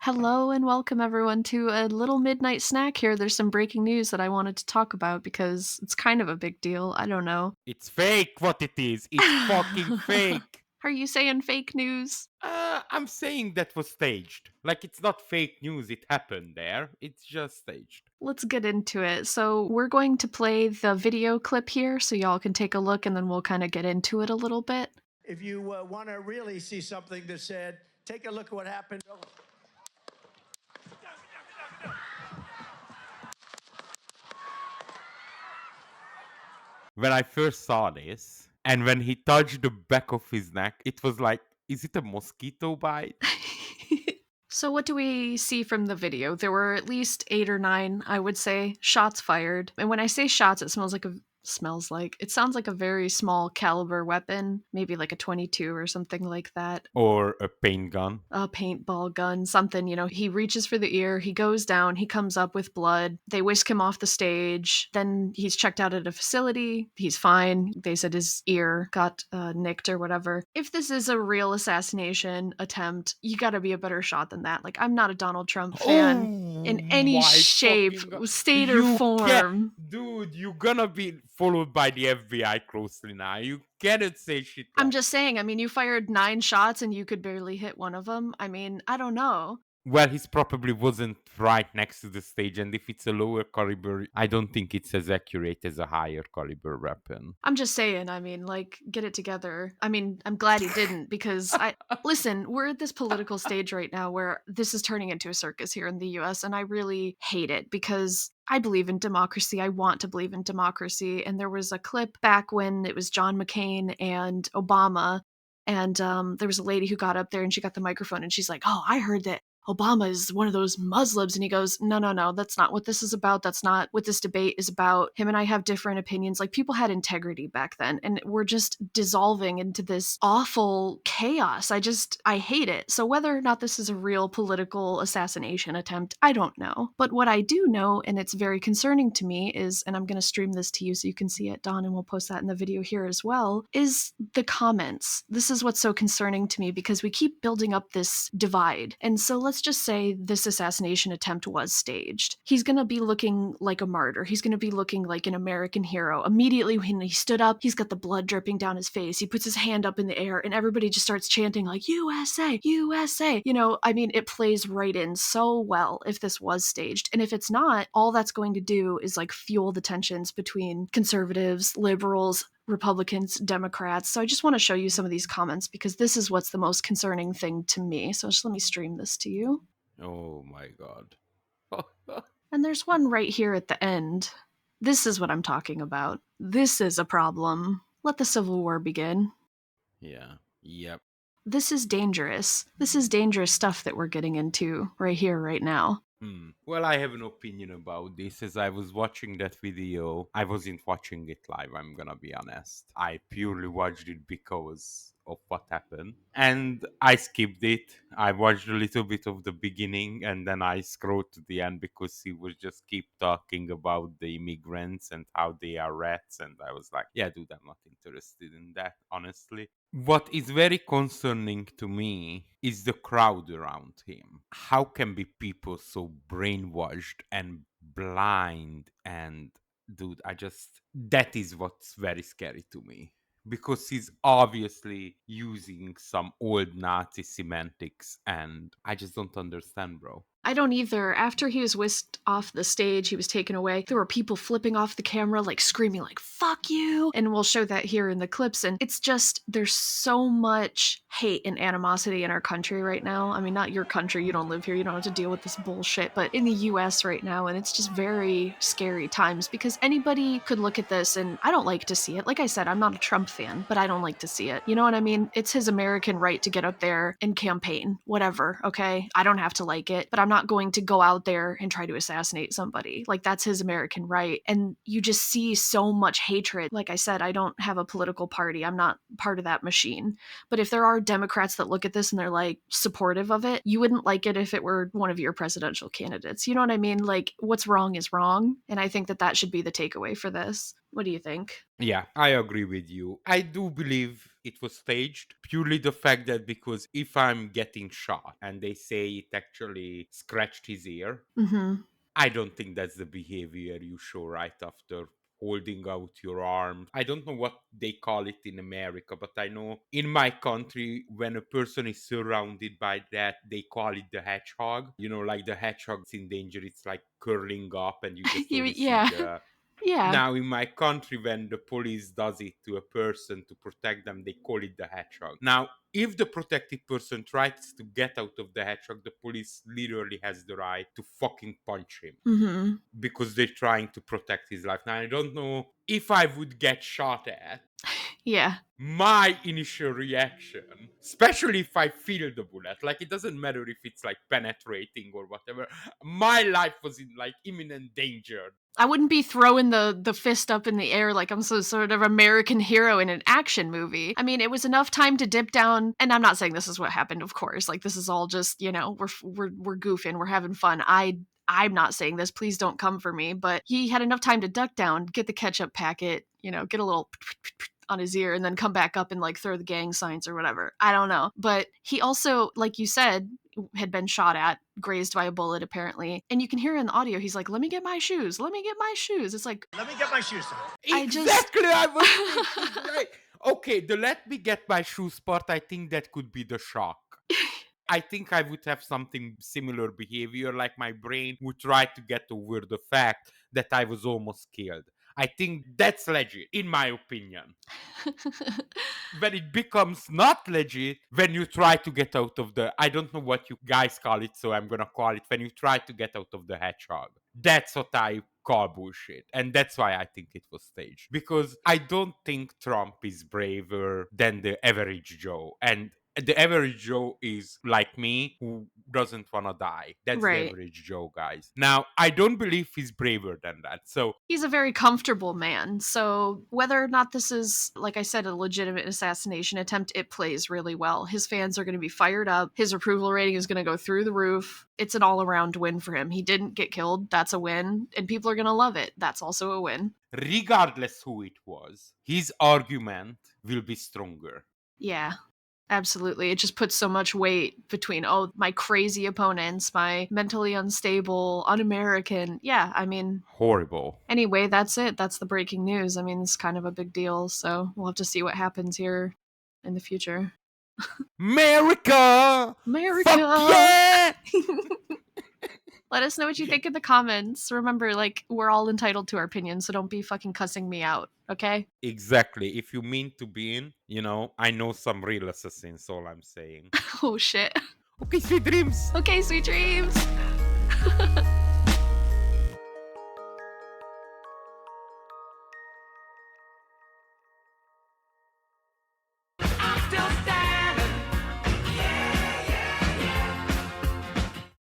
Hello and welcome everyone to a little midnight snack here. There's some breaking news that I wanted to talk about because it's kind of a big deal. I don't know. It's fake what it is. It's fucking fake. Are you saying fake news? I'm saying that was staged. Like, it's not fake news, it happened there. It's just staged. Let's get into it. So, we're going to play the video clip here so y'all can take a look and then we'll kind of get into it a little bit. If you want to really see something that said, take a look at what happened. When I first saw this, and when he touched the back of his neck, it was like, is it a mosquito bite? So, what do we see from the video? There were at least 8 or 9, I would say, shots fired. And when I say shots, it it sounds like a very small caliber weapon, maybe like a 22 or something like that. Or a paint gun? A paintball gun, something, he reaches for the ear, he goes down, he comes up with blood. They whisk him off the stage. Then he's checked out at a facility. He's fine. They said his ear got nicked or whatever. If this is a real assassination attempt, you gotta be a better shot than that. Like, I'm not a Donald Trump fan Oh in any my shape, fucking god. state, or You can't. form. Dude, you're gonna be followed by the FBI closely now. You cannot say shit I'm like. just saying, you fired 9 shots and you could barely hit one of them. I don't know. Well, he's probably wasn't right next to the stage, and if it's a lower caliber, I don't think it's as accurate as a higher caliber weapon. I'm just saying, like, get it together. I'm glad he didn't because listen, we're at this political stage right now where this is turning into a circus here in the US, and I really hate it because I believe in democracy. I want to believe in democracy. And there was a clip back when it was John McCain and Obama. And there was a lady who got up there and she got the microphone and she's like, "Oh, I heard that Obama is one of those Muslims." And he goes, "No, no, no, that's not what this is about. That's not what this debate is about. Him and I have different opinions." Like, people had integrity back then, and we're just dissolving into this awful chaos. I hate it. So whether or not this is a real political assassination attempt, I don't know. But what I do know, and it's very concerning to me, is, and I'm going to stream this to you so you can see it, Don, and we'll post that in the video here as well, is the comments. This is what's so concerning to me because we keep building up this divide. And so let's just say this assassination attempt was staged. He's going to be looking like a martyr. He's going to be looking like an American hero. Immediately when he stood up, he's got the blood dripping down his face. He puts his hand up in the air and everybody just starts chanting like, USA, USA. It plays right in so well if this was staged. And if it's not, all that's going to do is like fuel the tensions between conservatives, liberals, Republicans, Democrats. So I just want to show you some of these comments because this is what's the most concerning thing to me. So just let me stream this to you. Oh my god. And there's one right here at the end. This is what I'm talking about. This is a problem. Let the Civil War begin. Yeah. Yep. This is dangerous. This is dangerous stuff that we're getting into right here, right now. Well, I have an opinion about this. As I was watching that video, I wasn't watching it live, I'm gonna be honest. I purely watched it because of what happened. And I skipped it. I watched a little bit of the beginning and then I scrolled to the end because he was just keep talking about the immigrants and how they are rats. And I was like, yeah, dude, I'm not interested in that, honestly. What is very concerning to me is the crowd around him. How can be people so brainwashed and blind? And dude, that is what's very scary to me because he's obviously using some old Nazi semantics and I just don't understand, bro. I don't either. After he was whisked off the stage, he was taken away. There were people flipping off the camera, like screaming, like, "Fuck you!" And we'll show that here in the clips. And it's just, there's so much hate and animosity in our country right now. Not your country, you don't live here, you don't have to deal with this bullshit, but in the US right now, and it's just very scary times because anybody could look at this and I don't like to see it. Like I said, I'm not a Trump fan, but I don't like to see it. You know what I mean? It's his American right to get up there and campaign, whatever, okay? I don't have to like it, but I'm not going to go out there and try to assassinate somebody. Like, that's his American right. And you just see so much hatred. Like I said, I don't have a political party. I'm not part of that machine. But if there are Democrats that look at this and they're like supportive of it, you wouldn't like it if it were one of your presidential candidates. You know what I mean? Like, what's wrong is wrong. And I think that that should be the takeaway for this. What do you think? Yeah, I agree with you. I do believe it was staged. Purely the fact that because if I'm getting shot and they say it actually scratched his ear, Mhm. I don't think that's the behavior you show right after holding out your arm. I don't know what they call it in America, but I know in my country, when a person is surrounded by that, they call it the hedgehog. You know, like the hedgehog's in danger, it's like curling up and you just You only see yeah. the. Yeah. Now, in my country, when the police does it to a person to protect them, they call it the hedgehog. Now, if the protected person tries to get out of the hedgehog, the police literally has the right to fucking punch him Mhm. because they're trying to protect his life. Now, I don't know if I would get shot at. Yeah. My initial reaction, especially if I feel the bullet, like it doesn't matter if it's like penetrating or whatever, my life was in like imminent danger. I wouldn't be throwing the fist up in the air like I'm some sort of American hero in an action movie. I mean, it was enough time to dip down, and I'm not saying this is what happened, of course. Like this is all just, we're goofing, we're having fun. I'm not saying this, please don't come for me, but he had enough time to duck down, get the ketchup packet, get a little on his ear and then come back up and like throw the gang signs or whatever. I don't know. But he also, like you said, had been shot at, grazed by a bullet apparently. And you can hear in the audio, he's like, "Let me get my shoes. Let me get my shoes." It's like, Let me get my shoes on. I just Exactly, I was thinking, like, okay, the let me get my shoes part, I think that could be the shock. I think I would have something similar behavior, like my brain would try to get over the fact that I was almost killed. I think that's legit, in my opinion. When it becomes not legit, when you try to get out of the, I don't know what you guys call it, so I'm gonna call it, when you try to get out of the hedgehog. That's what I call bullshit. And that's why I think it was staged. Because I don't think Trump is braver than the average Joe. And the average Joe is like me who doesn't want to die. That's the right. average Joe, guys. Now, I don't believe he's braver than that. So He's a very comfortable man. So whether or not this is, like I said, a legitimate assassination attempt, it plays really well. His fans are going to be fired up. His approval rating is going to go through the roof. It's an all-around win for him. He didn't get killed. That's a win. And people are going to love it. That's also a win. regardless who it was, his argument will be stronger. Yeah. Absolutely. It just puts so much weight between, oh, my crazy opponents, my mentally unstable, un American. Yeah, I mean, Horrible. anyway, that's it. That's the breaking news. I mean, it's kind of a big deal. So we'll have to see what happens here in the future. America! Fuck America! yeah! Let us know what you think in the comments. Remember, like, we're all entitled to our opinions, so don't be fucking cussing me out, okay? Exactly. If you mean to be in, I know some real assassins, all I'm saying. Oh shit. Okay, sweet dreams. Okay, sweet dreams.